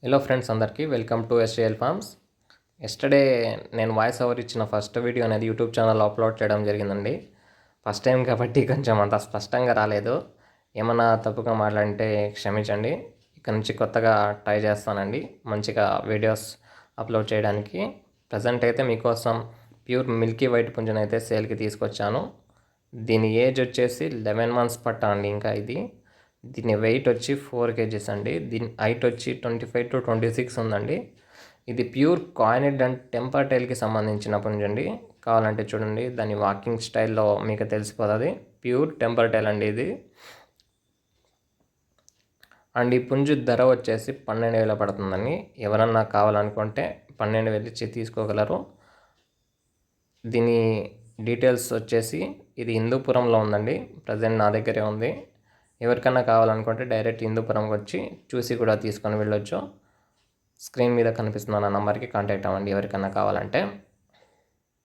Hello friends, అందరికీ welcome to STL farms. Yesterday నేను voice over ఇచ్చిన ఫస్ట్ వీడియో అనేది యూట్యూబ్ ఛానల్లో అప్లోడ్ చేయడం జరిగిందండి. ఫస్ట్ టైం కాబట్టి కొంచెం అంత స్పష్టంగా రాలేదు. ఏమన్నా తప్పుగా మాట్లాడితే క్షమించండి. ఇక్కడ నుంచి కొత్తగా ట్రై చేస్తానండి మంచిగా వీడియోస్ అప్లోడ్ చేయడానికి. ప్రజెంట్ అయితే మీకోసం ప్యూర్ మిల్కీ వైట్ పుంజును అయితే సేల్కి తీసుకొచ్చాను. దీని ఏజ్ వచ్చేసి 11 months పట్టా అండి. ఇంకా దీని వెయిట్ వచ్చి 4 kgs అండి. దీని హైట్ వచ్చి 25 to 26 ఉందండి. ఇది ప్యూర్ కాయినెడ్ అండ్ టెంపర్ టైల్కి సంబంధించిన పుంజు అండి. కావాలంటే చూడండి, దాని వాకింగ్ స్టైల్లో మీకు తెలిసిపోతుంది. ప్యూర్ టెంపర్ టైల్ అండి ఇది. అండ్ ఈ పుంజు ధర వచ్చేసి 12,000 పడుతుందండి. ఎవరన్నా కావాలనుకుంటే 12,000 ఇచ్చి తీసుకోగలరు. దీని డీటెయిల్స్ వచ్చేసి ఇది హిందూపురంలో ఉందండి. ప్రజెంట్ నా దగ్గరే ఉంది. ఎవరికన్నా కావాలనుకుంటే డైరెక్ట్ హిందూపురంకి వచ్చి చూసి కూడా తీసుకొని వెళ్ళొచ్చు. స్క్రీన్ మీద కనిపిస్తున్న నా నంబర్కి కాంటాక్ట్ అవ్వండి ఎవరికన్నా కావాలంటే.